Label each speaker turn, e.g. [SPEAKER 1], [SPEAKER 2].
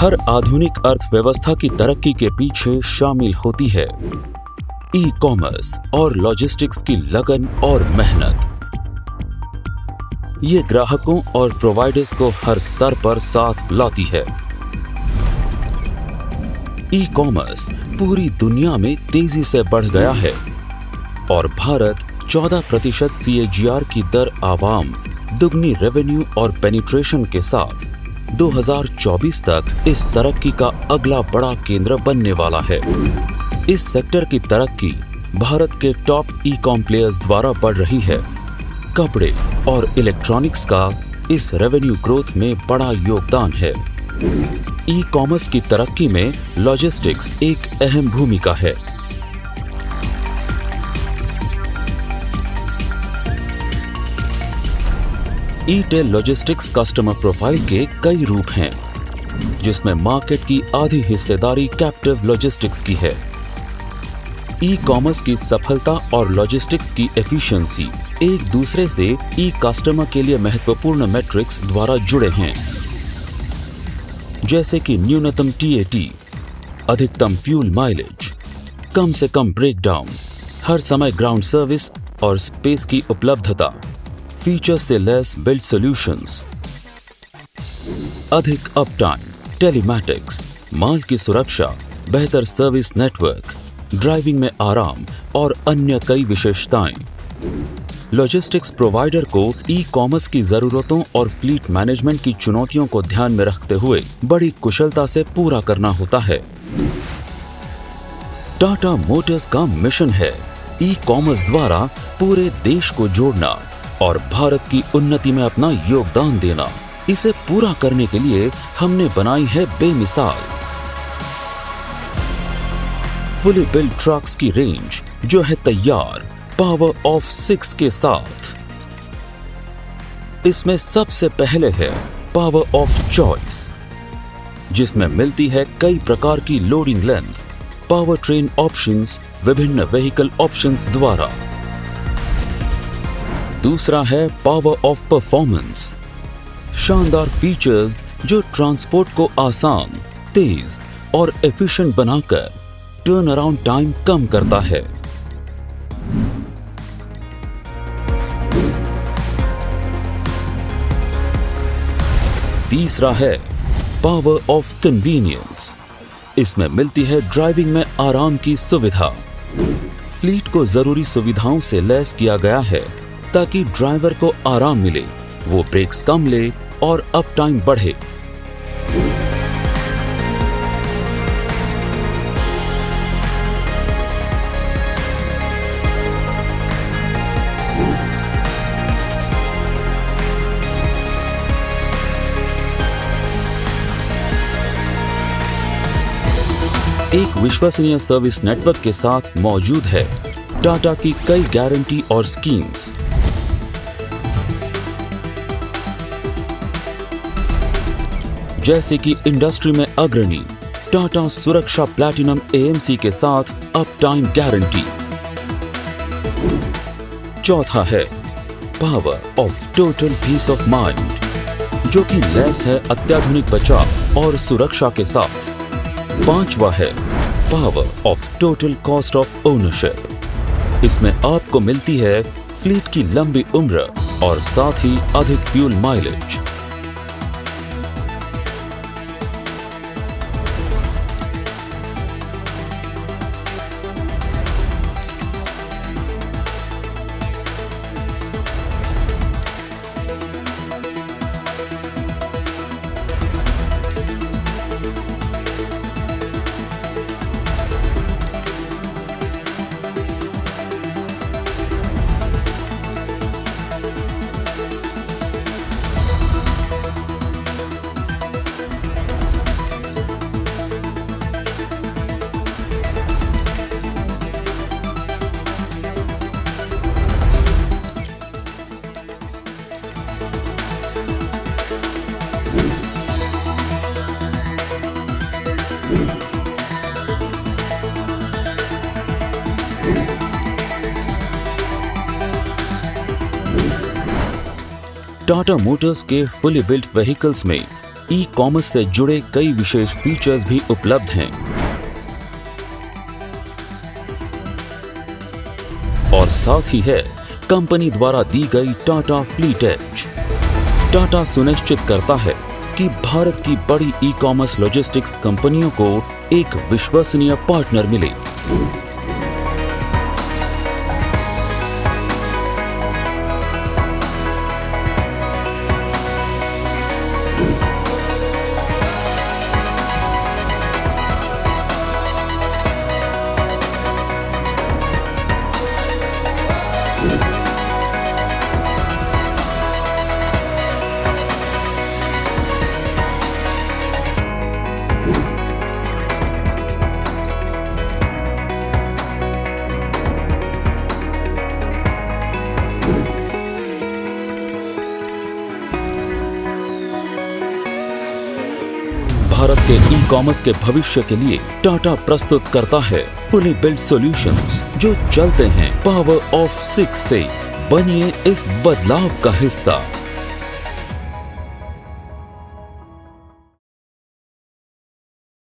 [SPEAKER 1] हर आधुनिक अर्थव्यवस्था की तरक्की के पीछे शामिल होती है ई कॉमर्स और लॉजिस्टिक्स की लगन और मेहनत। ये ग्राहकों और प्रोवाइडर्स को हर स्तर पर साथ लाती है। ई कॉमर्स पूरी दुनिया में तेजी से बढ़ गया है और भारत 14% CAGR की दर आवाम दुगनी रेवेन्यू और पेनिट्रेशन के साथ 2024 तक इस तरक्की का अगला बड़ा केंद्र बनने वाला है। इस सेक्टर की तरक्की भारत के टॉप ई कॉम प्लेयर्स द्वारा बढ़ रही है। कपड़े और इलेक्ट्रॉनिक्स का इस रेवेन्यू ग्रोथ में बड़ा योगदान है। ई कॉमर्स की तरक्की में लॉजिस्टिक्स एक अहम भूमिका है। ई-टेल लॉजिस्टिक्स कस्टमर प्रोफाइल के कई रूप हैं, जिसमें मार्केट की आधी हिस्सेदारी कैप्टिव लॉजिस्टिक्स की है। ई कॉमर्स की सफलता और लॉजिस्टिक्स की एफिशिएंसी एक दूसरे से ई कस्टमर के लिए महत्वपूर्ण मैट्रिक्स द्वारा जुड़े हैं, जैसे कि न्यूनतम TAT, अधिकतम फ्यूल माइलेज, कम से कम ब्रेकडाउन, हर समय ग्राउंड सर्विस और स्पेस की उपलब्धता, फीचर से लेस बिल्ड सॉल्यूशंस, अधिक अपटाइम, टेलीमैटिक्स, माल की सुरक्षा, बेहतर सर्विस नेटवर्क, ड्राइविंग में आराम और अन्य कई विशेषताएं। लॉजिस्टिक्स प्रोवाइडर को ई कॉमर्स की जरूरतों और फ्लीट मैनेजमेंट की चुनौतियों को ध्यान में रखते हुए बड़ी कुशलता से पूरा करना होता है। टाटा मोटर्स का मिशन है ई कॉमर्स द्वारा पूरे देश को जोड़ना और भारत की उन्नति में अपना योगदान देना। इसे पूरा करने के लिए हमने बनाई है बेमिसाल फुली बिल्ड ट्रक्स की रेंज, जो है तैयार पावर ऑफ 6 के साथ। इसमें सबसे पहले है पावर ऑफ चॉइस, जिसमें मिलती है कई प्रकार की loading length, power train options विभिन्न व्हीकल ऑप्शंस द्वारा। दूसरा है पावर ऑफ परफॉर्मेंस, शानदार फीचर्स जो ट्रांसपोर्ट को आसान, तेज और एफिशिएंट बनाकर टर्न अराउंड टाइम कम करता है। तीसरा है पावर ऑफ कन्वीनियंस, इसमें मिलती है ड्राइविंग में आराम की सुविधा। फ्लीट को जरूरी सुविधाओं से लैस किया गया है ताकि ड्राइवर को आराम मिले, वो ब्रेक्स कम ले और अप टाइम बढ़े। एक विश्वसनीय सर्विस नेटवर्क के साथ मौजूद है टाटा की कई गारंटी और स्कीम्स। जैसे कि इंडस्ट्री में अग्रणी टाटा सुरक्षा प्लैटिनम AMC के साथ अप टाइम गारंटी। चौथा है power of total peace of mind, जो कि लैस है अत्याधुनिक बचाव और सुरक्षा के साथ। पांचवा है power of total cost of ownership, इसमें आपको मिलती है फ्लीट की लंबी उम्र और साथ ही अधिक फ्यूल माइलेज। टाटा मोटर्स के फुली बिल्ट व्हीकल्स में ई कॉमर्स से जुड़े कई विशेष फीचर्स भी उपलब्ध हैं। और साथ ही है कंपनी द्वारा दी गई टाटा फ्लीट एज। टाटा सुनिश्चित करता है कि भारत की बड़ी ई कॉमर्स लॉजिस्टिक्स कंपनियों को एक विश्वसनीय पार्टनर मिले। भारत के ई कॉमर्स के भविष्य के लिए टाटा प्रस्तुत करता है फुली बिल्ट सॉल्यूशंस जो चलते हैं पावर ऑफ 6 से। बनिए इस बदलाव का हिस्सा।